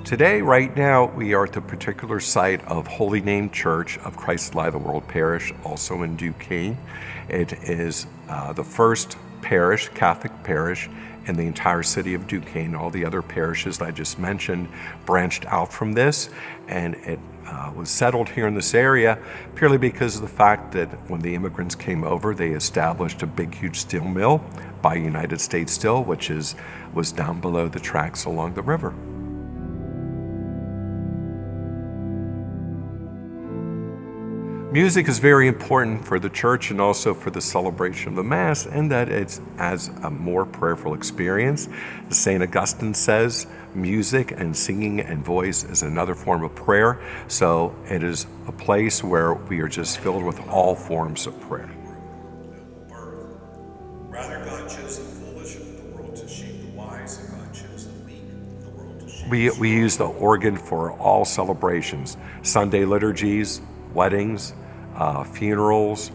Today, right now, we are at the particular site of Holy Name Church of Christ Light of the World Parish, also in Duquesne. It is the first parish, Catholic parish, in the entire city of Duquesne. All the other parishes that I just mentioned branched out from this, and it was settled here in this area purely because of the fact that when the immigrants came over, they established a big, huge steel mill by United States Steel, which was down below the tracks along the river. Music is very important for the church and also for the celebration of the Mass, and that it's as a more prayerful experience. St. Augustine says music and singing and voice is another form of prayer, so it is a place where we are just filled with all forms of prayer. Rather, God chose the foolish of the world to shame the wise, and God chose the meek of the world to shame the strong. We use the organ for all celebrations, Sunday liturgies, weddings, funerals,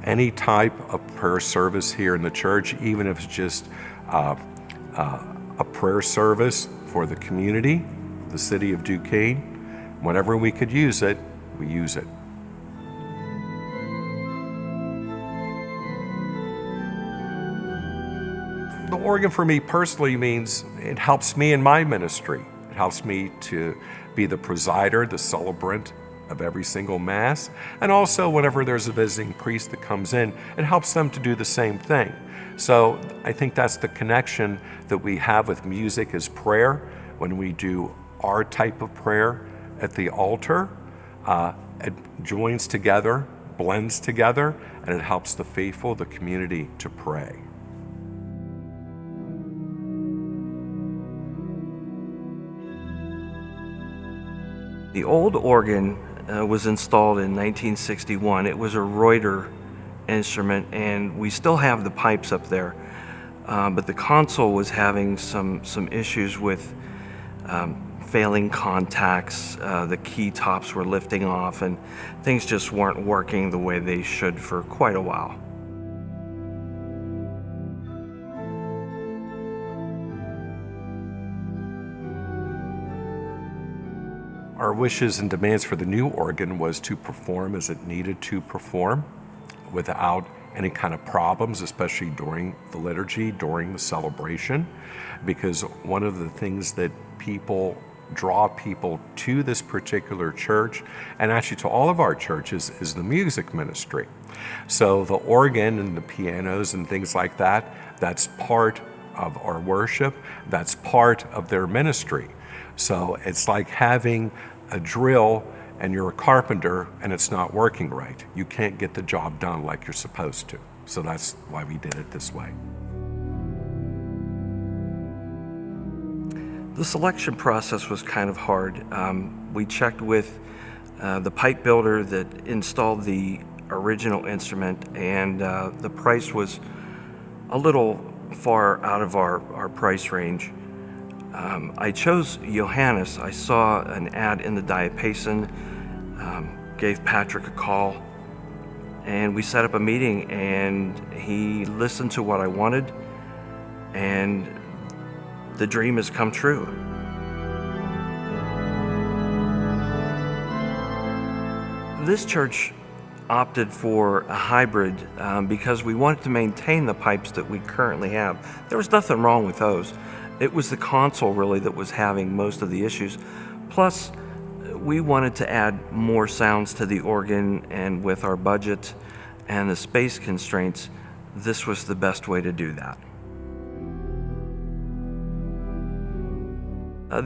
any type of prayer service here in the church, even if it's just a prayer service for the community, the city of Duquesne. Whenever we could use it, we use it. The organ for me personally means it helps me in my ministry. It helps me to be the presider, the celebrant of every single Mass, and also whenever there's a visiting priest that comes in, it helps them to do the same thing. So I think that's the connection that we have with music as prayer. When we do our type of prayer at the altar, it joins together, blends together, and it helps the faithful, the community, to pray. The old organ was installed in 1961. It was a Reuter instrument, and we still have the pipes up there. But the console was having some issues with failing contacts. The key tops were lifting off, and things just weren't working the way they should for quite a while. Our wishes and demands for the new organ was to perform as it needed to perform without any kind of problems, especially during the liturgy, during the celebration, because one of the things that draw people to this particular church, and actually to all of our churches, is the music ministry. So the organ and the pianos and things like that, that's part of our worship, that's part of their ministry. So it's like having a drill and you're a carpenter and it's not working right. You can't get the job done like you're supposed to. So that's why we did it this way. The selection process was kind of hard. We checked with the pipe builder that installed the original instrument, and the price was a little far out of our price range. I chose Johannus. I saw an ad in the Diapason, gave Patrick a call, and we set up a meeting, and he listened to what I wanted, and the dream has come true. This church opted for a hybrid because we wanted to maintain the pipes that we currently have. There was nothing wrong with those. It was the console really that was having most of the issues. Plus, we wanted to add more sounds to the organ, and with our budget and the space constraints, this was the best way to do that.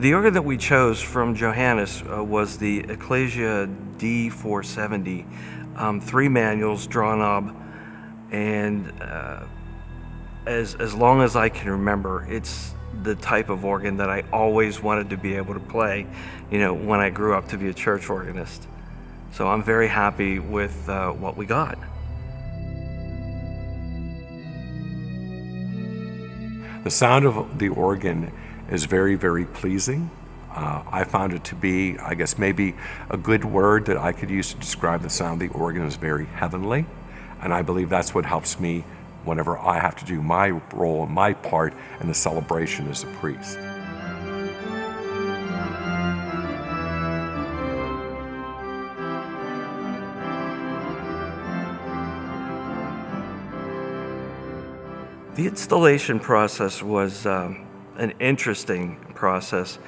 The organ that we chose from Johannus was the Ecclesia D-470, 3 manuals, draw knob, and as long as I can remember, it's the type of organ that I always wanted to be able to play, when I grew up to be a church organist. So I'm very happy with what we got. The sound of the organ is very, very pleasing. I found it to be, I guess, maybe a good word that I could use to describe the sound of the organ is very heavenly. And I believe that's what helps me whenever I have to do my role and my part in the celebration as a priest. The installation process was an interesting process.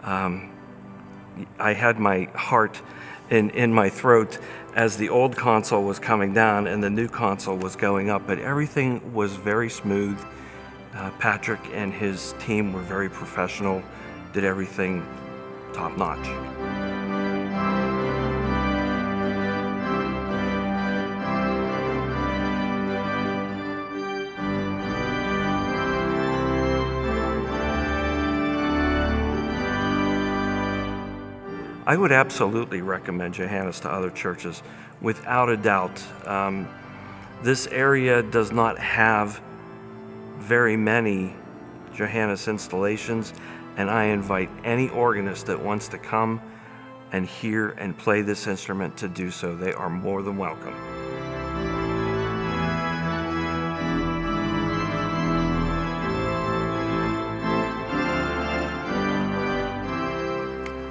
I had my heart in my throat as the old console was coming down and the new console was going up, but everything was very smooth. Patrick and his team were very professional, did everything top notch. I would absolutely recommend Johannus to other churches, without a doubt. This area does not have very many Johannus installations, and I invite any organist that wants to come and hear and play this instrument to do so. They are more than welcome.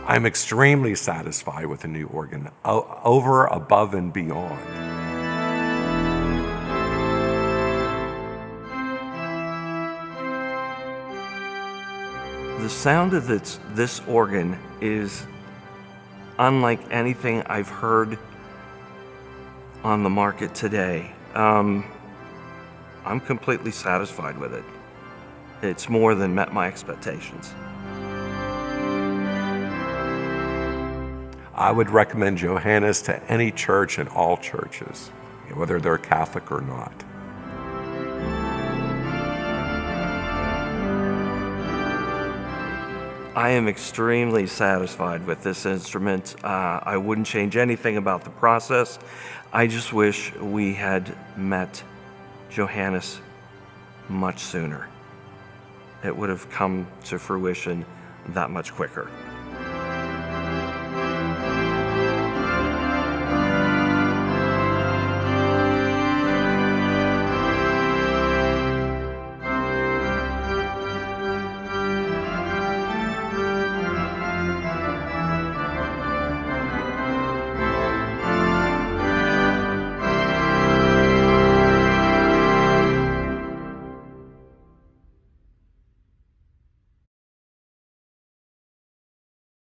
I'm extremely satisfied with the new organ, over, above, and beyond. The sound of this organ is unlike anything I've heard on the market today. I'm completely satisfied with it. It's more than met my expectations. I would recommend Johannus to any church and all churches, whether they're Catholic or not. I am extremely satisfied with this instrument. I wouldn't change anything about the process. I just wish we had met Johannus much sooner. It would have come to fruition that much quicker.